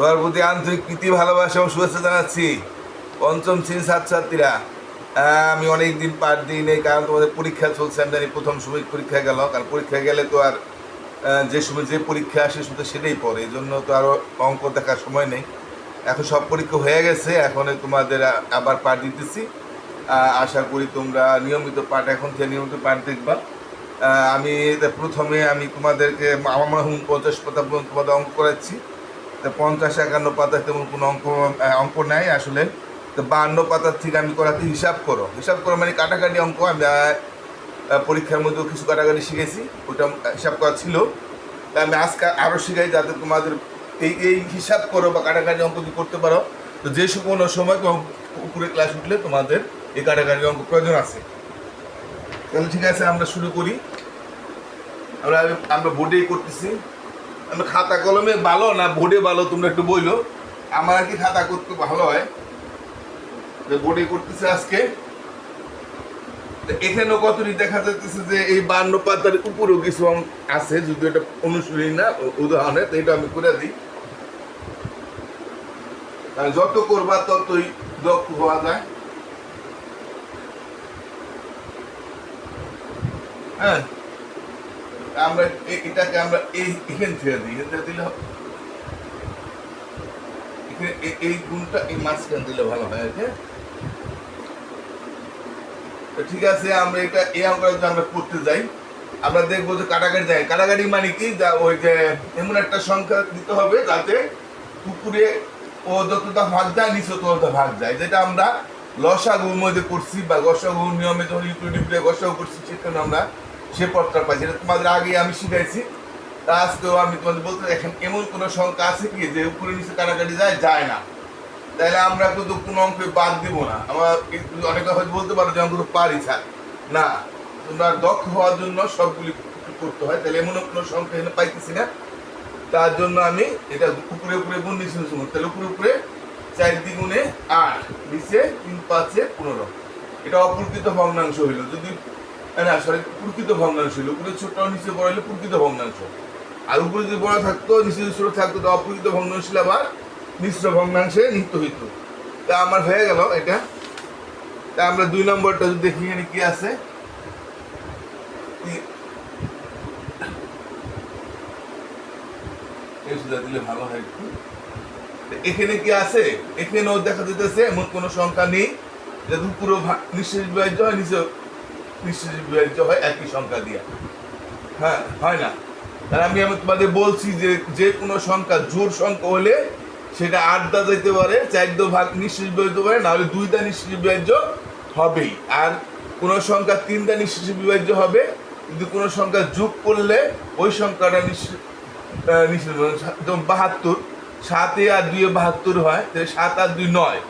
সবার প্রতি আন্তরিক প্রীতি ভালোবাসা এবং শুভেচ্ছা জানাচ্ছি। পঞ্চম শ্রেণীর ছাত্রছাত্রীরা, আমি অনেক দিন পাঠ দিই নেই, কারণ তোমাদের পরীক্ষা চলছে। আমি জানি প্রথম সময় পরীক্ষা গেল, কারণ পরীক্ষা গেলে তো আর যে সময় যে পরীক্ষা আসে শুধু সেটাই পড়ে, এই জন্য তো আরও অঙ্ক দেখার সময় নেই। এখন সব পরীক্ষা হয়ে গেছে, এখন তোমাদের আবার পাঠ দিতেছি। আশা করি তোমরা নিয়মিত পাঠ, এখন থেকে নিয়মিত পাঠ দেখবা। আমি প্রথমে তোমাদেরকে আমার মনে হয় 50 পাতা পর্যন্ত তোমাদের অঙ্ক করাচ্ছি। তো 50-51 পাতা তেমন কোনো অঙ্ক নেয় আসলে। তো 52 পাতার থেকে আমি করাতে হিসাব করো মানে কাটাকাটি অঙ্ক। আমি পরীক্ষার মধ্যেও কিছু কাটাকাটি শিখেছি, ওটা হিসাব করা ছিল। তা আমি আজকে আরও শিখাই, যাতে তোমাদের এই হিসাব করো বা কাটাকাটি অঙ্ক যদি করতে পারো, তো যে কোনো সময় উপরে ক্লাস উঠলে তোমাদের এই কাটাকাটি অঙ্ক প্রয়োজন আছে। তাহলে ঠিক আছে, আমরা শুরু করি। আমরা বোর্ডেই করতেছি। আমরা খাতা কলমে ভালো না বোর্ডে ভালো, তোমরা একটু বইলো। আমার আর কি খাতা করতে ভালো হয়, বোর্ডে করতেছে আজকে। এখানেও কতটি দেখা যাচ্ছে যে এই 52 পাতার উপরেও কিছু আছে, যদি এটা অনুশীলনী না উদাহরণে, তো এটা আমি করে দিই। যত করবা ততই দক্ষ হওয়া যায়। হ্যাঁ, আমরা এটাকে আমরা এখান থেকে দিই, এখান দিলে এই গুণটা এই মাঝখান দিলে ভালো হয় আর কি। ঠিক আছে, আমরা এটা এই অঙ্কটা যদি আমরা করতে যাই, আমরা দেখবো যে কাটাকাটি যায়। কাটাকাটি মানে কি, ওই যে এমন একটা সংখ্যা দিতে হবে যাতে উপরে ও যতটা ভাগ যায় নিচে ততটা ভাগ যায়, যেটা আমরা লসাগুর মধ্যে করছি বা গসাগুর নিয়মে যখন ইউটিউবে গসাগু করছি, সেখানে আমরা সে পথটা পাই। যেটা তোমাদের আগে আমি শিখাইছি। তা আজকেও আমি তোমাদের বলতে, এখন এমন কোনো সংখ্যা আছে কি যে উপরে নিচে কাটাকাটি যায় না, তাহলে আমরা কিন্তু কোনো অঙ্কে বাদ দিব না। আমার অনেকে হয়তো বলতে পারো যে অঙ্ক তো পারি থাক না, তোমরা দক্ষ হওয়ার জন্য সবগুলি করতে হয়। তাহলে এমন কোনো সংখ্যা এখানে পাইতেছি না, তার জন্য আমি এটা উপরে উপরে গুণ নিচে নিচে। তাহলে উপরে 4 দ্বিগুণে 8, নিচে 3 5 15। এটা অপ্রকৃত ভগ্নাংশ হইল। যদি না সরি, প্রকৃত ভগ্নাংশ হইল। উপরে ছোট নিচে বড় হইলে প্রকৃত ভগ্নাংশ, আর উপরে যদি বড় থাকতো নিচে যদি ছোট থাকতো, তো অপ্রকৃত ভগ্নাংশ ছিল আবার মিশ্র ভগ্নাংশে নিত্য হইত। তা আমার হয়ে গেল এটা। তা আমরা 2 নম্বরটা যদি দেখি এখানে কি আছে। দিলে ভালো হয় একটু। এখানে কি আছে, এখানেও দেখা যেতেছে এমন কোনো সংখ্যা নেই যে পুরো নিঃশেষ বিভাজ্য হয়, নিচে নিঃশেষ বিভাজ্য হয় একই সংখ্যা দিয়ে। হ্যাঁ, হয় না। তাহলে আমি তোমাদের বলছি যে যে কোনো সংখ্যা জোড় সংখ্যা হলে সেটা 8 দা যেতে পারে, 4 ভাগ নিঃশেষ বিভাজ্য পারে, না হলে 2 দা নিঃশেষ বিভাজ্য হবেই। আর কোনো সংখ্যা 3 দা নিঃশেষ বিভাজ্য হবে, কিন্তু কোনো সংখ্যা যোগ করলে ওই সংখ্যাটা নিঃশেষ। যেমন 72, 7 আর 2 72 হয়, তাহলে 7 আর 2 9।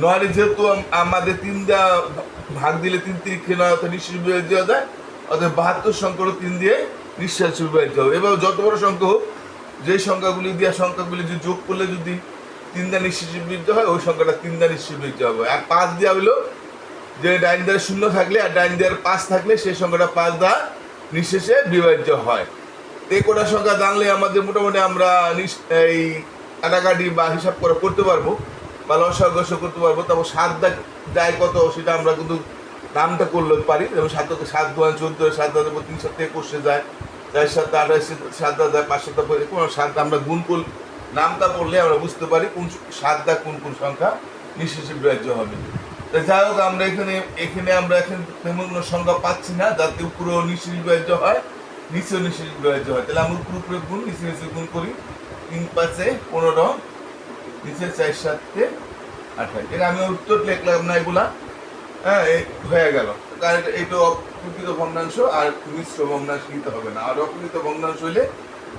9 যেহেতু আমাদের 3 দা ভাগ দিলে 3 3 9, অর্থাৎ নিঃশেষ বিভাজ্য যায়। অর্থাৎ 72 সংখ্যারও 3 দিয়ে নিঃশেষ বিভাজ্য হবে। এবার যত বড় সংখ্যা হোক, যে সংখ্যাগুলি দিয়ে সংখ্যাগুলি যদি যোগ করলে যদি 3 দা নিঃশেষ বিভাজ্য হয়, ওই সংখ্যাটা 3 দা নিঃশেষ বিভাজ্য হবে। আর 5 দেওয়া হলো যে ডাইন দ্বারা 0 থাকলে আর ডাইন দেওয়ার 5 থাকলে সেই সংখ্যাটা 5 দা নিঃশেষে বিভাজ্য হয়। এই কটা সংখ্যা জানলে আমাদের মোটামুটি আমরা এই কাটাকাটি বা হিসাব করে করতে পারবো, বা লসাগু গসাগু করতে পারবো। তারপর 7 দা যায় কত, সেটা আমরা কিন্তু নামটা করলে পারি। যেমন 7 2 14, 7 দা 3 7 21 যায়, 4 7 28, 7 দা যায় 5 7 কোনো 7 আমরা গুণ করলে নামটা পড়লে আমরা বুঝতে পারি কোন 7 দা কোন কোন সংখ্যা নিঃশেষে বিভাজ্য হবে। যাই হোক, আমরা এখানে আমরা এখন তেমন কোনো সংখ্যা পাচ্ছি না যাতে উপরেও নিঃশেষ বিভাজ্য হয়, নিচেও নিঃশেষ বিভাজ্য হয়। তাহলে আমরা উপরে গুণ, নিচে নিচে গুণ করি। 3 5 15, নিচে 4 7 28। এটা আমি উত্তর লিখলাম না এগুলা। হ্যাঁ, হয়ে গেল। কারণ এটা অপ্রকৃত ভগ্নাংশ, আর মিশ্র ভগ্নাংশ নিতে হবে না। আর অপ্রকৃত ভগ্নাংশ হইলে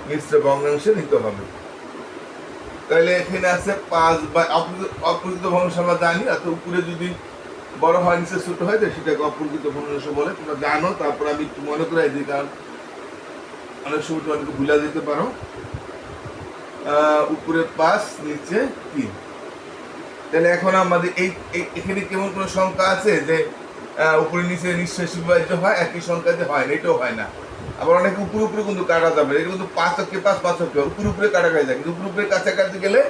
মিশ্র ভগ্নাংশে নিতে হবে। তাহলে এখানে আছে 5 বা অপ্রকৃত ভগ্নাংশ আমরা জানি। অত উপরে যদি বড় হয় নিচে ছোট হয়, তো সেটাকে অপ্রকৃত ভগ্নাংশ বলে। তোমরা জানো, তারপর আমি একটু মনে করাই দিই, কারণ অনেক সময় তোমাকে ভুলে যেতে পারো। উপরে 5 নিচে 3। তাহলে এখন আমাদের এখানে কেমন কোনো সংখ্যা আছে যে উপরে নিচে নিঃশেষ বিভাজ্য হয়, একই সংখ্যাতে হয় না, এটাও হয় না। আবার অনেক উপরে উপরে কিন্তু কাটা যাবে, এটা কিন্তু 5 অক্ষে 5 5 অক্ষে উপরে উপরে কাটা যায়, কিন্তু উপরে উপরে কাছাকাছি গেলে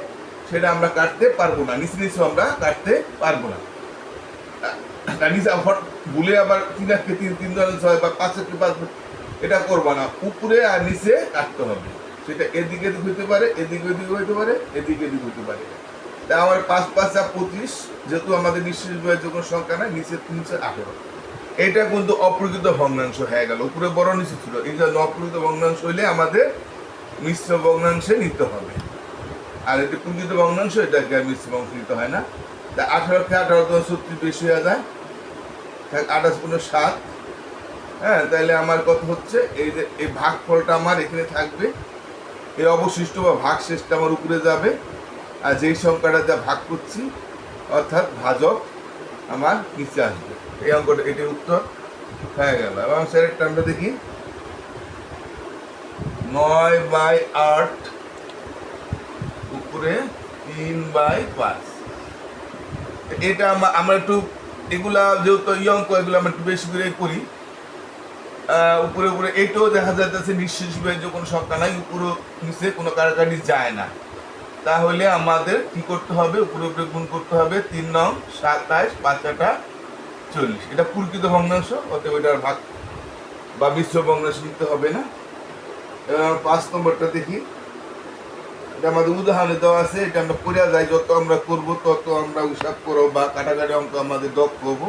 সেটা আমরা কাটতে পারবো না, নিচে নিচে আমরা কাটতে পারবো না। নিচে ভুলে আবার 3 3 3 6 বা 5 5 এটা করবো না, উপরে আর নিচে কাটতে হবে। সেটা এদিকে এদিক হইতে পারে, এদিকে এদিকে হইতে পারে, এদিকে এদিক হইতে পারে। তা আমার 5 5 25, যেহেতু আমাদের নিঃশেষ বিভাজ্য কোনো সংখ্যা নাই, নিচে 3 4 18। এটা কিন্তু অপ্রকৃত ভগ্নাংশ হয়ে গেল, উপরে বড় নিচে ছিল। এই জন্য অপ্রকৃত ভগ্নাংশ হইলে আমাদের মিশ্র ভগ্নাংশে নিতে হবে। আর এটা প্রকৃত ভগ্নাংশ, এটাকে মিশ্র ভগ্নাংশ নিতে হয় না। তা 18 কে 18 36 বেশি হয়ে যায়, 28 × 7। হ্যাঁ, তাহলে আমার কথা হচ্ছে এই যে এই ভাগফলটা আমার এখানে থাকবে, এই অবশিষ্ট বা ভাগ শেষটা আমার উপরে যাবে, আর যেই সংখ্যাটা যা ভাগ করছি অর্থাৎ ভাজক আমার নিচে আসবে। এই অঙ্কটা, এটার উত্তর হয়ে গেল। এবং সেটা আমরা দেখি 9/8 উপরে 3/5। এটা আমরা একটু এগুলা যেহেতু এই অঙ্ক, এগুলো আমরা একটু বেশি করে করি। উপরে উপরে এটাও দেখা যাচ্ছে নিঃশেষ বিভাজ্য কোনো সংখ্যা নাই, উপরে নিচে কোনো কাটাকাটি যায় না। তাহলে আমাদের কি করতে হবে, উপরে উপরে গুণ করতে হবে। 3 নং 27, 5 8 40। এটা প্রকৃত ভগ্নাংশ, অতএব এটার ভাগ বা মিশ্র ভগ্নাংশ নিতে হবে না। 5 নম্বরটা দেখি, এটা আমাদের উদাহরণে দেওয়া আছে। এটা আমরা করে যাই, যত আমরা করবো তত আমরা হিসাব করবো বা কাটাকাটি অঙ্ক আমাদের দক্ষ হবো।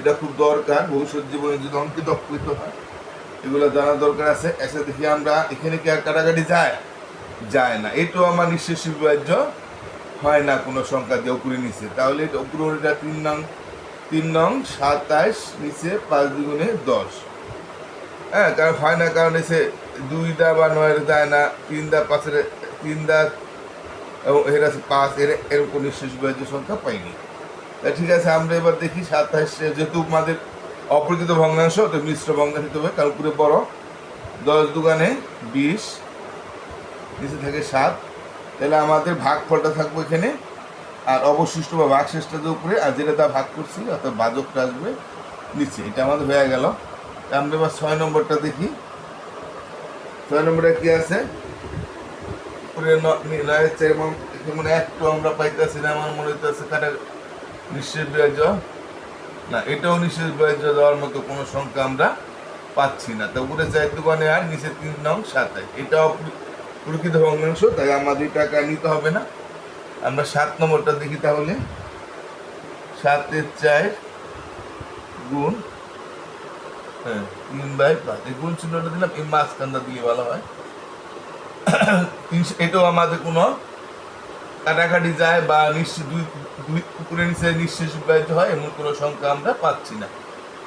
এটা খুব দরকার, ভবিষ্যৎ জীবনে যদি অঙ্কে দক্ষ হইতে হয় এগুলো জানা দরকার আছে। এসে দেখি আমরা এখানে কি আর কাটাকাটি যায় না। এটাও আমার নিঃশেষ বিভাজ্য হয় না কোনো সংখ্যা দিয়ে উপরে নিচে। তাহলে এটা উপরে এটা 3 নং 27, নিচে 5 2 10। হ্যাঁ, কারণ হয় না, কারণ এসে 2 দা বা 9 যায় না, 3 দা 5 3 দা এবং এর আছে 5, এরকম নিঃশেষ বিভাজ্য সংখ্যা পাইনি। ঠিক আছে, আমরা এবার দেখি 27, যেহেতু আমাদের অপ্রকৃত ভগ্নাংশ, তো মিশ্র ভগ্নাংশ হতে হবে, কারণ উপরে বড়। 10 2 20, নিচে থাকে 7। তাহলে আমাদের ভাগফলটা থাকবে এখানে, আর অবশিষ্ট বা ভাগ শেষটা উপরে, আর যেটা তা ভাগ করছি অর্থাৎ ভাজকটা আসবে নিচে। এটা আমাদের হয়ে গেল। আমরা এবার 6 নম্বরটা দেখি। 6 নম্বরে কি আছে, উপরে 9 মানে একটু আমরা পাইতেছি না, আমার মনে হইতেছে কাটা নিঃশেষ বিভাজ্য না, এটাও নিঃশেষ বিভাজ্য দেওয়ার মতো কোনো সংখ্যা আমরা পাচ্ছি না। তো উপরে 4 2 আর নিচে 3 নং 27, এটাও প্রকৃত ভগ্নাংশ, তাই আমাদের টাকা নিতে হবে না। আমরা 7 নম্বরটা দেখি। তাহলে 7 এর 4 গুণ 3/5, এই গুণ চিহ্নটা দিলাম, এই মাঝখানটা দিয়ে ভালো হয়। এটাও আমাদের কোনো কাটাকাটি যায় বা দুই উপরে নিচে নিঃশেষ বিভাজ্য হয় এমন কোনো সংখ্যা আমরা পাচ্ছি না।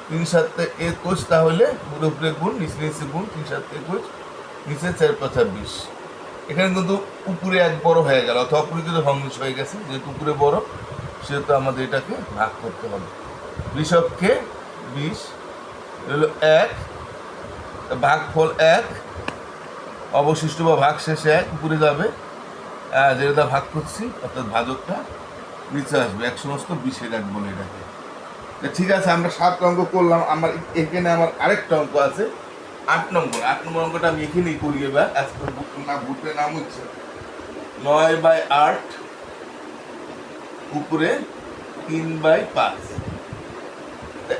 3 7 21, তাহলে উপরে উপরে গুণ, নিচে নিচে গুণ, 3 7 21, নিচে 4 5 20। এখানে কিন্তু উপরে এক বড় হয়ে গেল, অথবা অপ্রকৃত ভগ্নাংশ হয়ে গেছে। যেহেতু উপরে বড়, সেহেতু আমাদের এটাকে ভাগ করতে হবে। 20কে 20 হলো 1, ভাগফল 1, অবশিষ্ট বা ভাগ শেষে 1 উপরে যাবে, যেটা ভাগ করছি অর্থাৎ ভাজকটা নিচে আসবে। 1 সমস্ত 20 রাখবো এটাকে। ঠিক আছে, আমরা 7 অঙ্ক করলাম। আমার এখানে আমার আরেকটা অঙ্ক আছে, 8 নম্বর। 8 নম্বর অঙ্কটা আমি এখানেই করি এবার। আজকে বুটের নাম হচ্ছে 9/8 উপরে 3/5।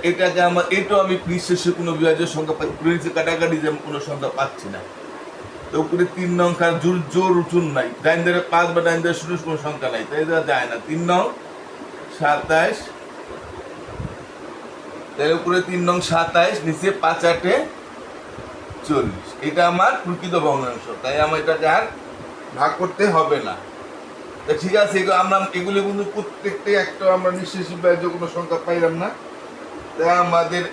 এটাকে এটাও আমি নিঃশেষে কোনো বিভাজ্য সংখ্যা পাই, উপরে নিচে কাটাকাটি যেমন কোনো সংখ্যা পাচ্ছি না। তো উপরে 3 নং কার জোর উঠুন নাই, ডাইন ধারে 5 বা ডাইন ধারে 0 কোনো সংখ্যা নাই, তাই যায় না। 3 নং 27, তাহলে উপরে 3 নং 27, নিচে 5 8 40। এটা আমার প্রকৃত ভগ্নাংশ, তাই আমার এটাকে আর ভাগ করতে হবে না। ঠিক আছে, আমরা এগুলি কিন্তু প্রত্যেকটাই একটা আমরা নিঃশেষ বিভাজ্য কোনো সংখ্যা পাইলাম না। তাই আমাদের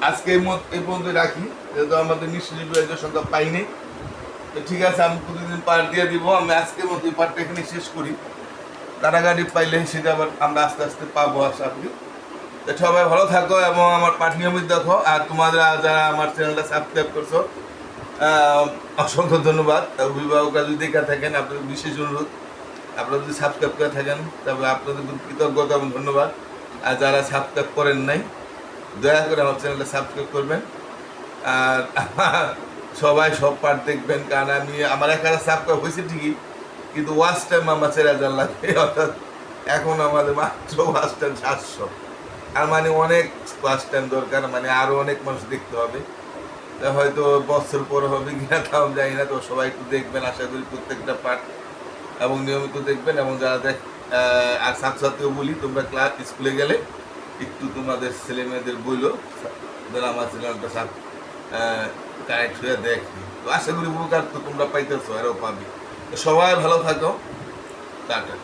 আজকে এই পর্যন্ত রাখি, যেহেতু আমাদের নিঃশেষ বিভাজ্য সংখ্যা পাইনি। তো ঠিক আছে, আমি প্রতিদিন পাঠ দিয়ে দিব। আমি আজকের মতো এই পাঠটা এখানে শেষ করি। কাটাকাটি পাইলে সেটা আবার আমরা আস্তে আস্তে পাবো, আশা করি। তো সবাই ভালো থাকো এবং আমার পাঠ নিয়মিত দেখো। আর তোমাদের যারা আমার চ্যানেলটা সাবস্ক্রাইব করছো, অসংখ্য ধন্যবাদ। অভিভাবকরা যদি দেখে থাকেন, আপনাদের বিশেষ অনুরোধ, আপনারা যদি সাবস্ক্রাইব করে থাকেন তবে আপনাদের কৃতজ্ঞতা এবং ধন্যবাদ। আর যারা সাবস্ক্রাইব করেন নাই, দয়া করে আমার চ্যানেলটা সাবস্ক্রাইব করবেন। আর সবাই সব পাঠ দেখবেন, কারণ আমার এখানে সাবস্ক্রাইব হয়েছে ঠিকই, কিন্তু ওয়াচ টাইম আমার 4,000 লাগে, অর্থাৎ এখন আমাদের মাত্র ওয়াচ টাইম 700। আর মানে অনেক ওয়াচ টাইম দরকার, মানে আরো অনেক মানুষ দেখতে হবে। তা হয়তো বছর পর হবে কিনা তাও জানি না। তো সবাই একটু দেখবেন, আশা করি প্রত্যেকটা পার্ট এবং নিয়মিত দেখবেন। এবং যারা আর ছাত্রছাত্রীও বলি, তোমরা ক্লাস স্কুলে গেলে একটু তোমাদের ছেলে মেয়েদের বইলো যেন আমার চ্যানেলটা কানেক্ট হয়ে দেখি। তো আশা করি উপকার তো তোমরা পাইতেছো, আরও পাবি। তো সবাই ভালো থাকো, টাটা।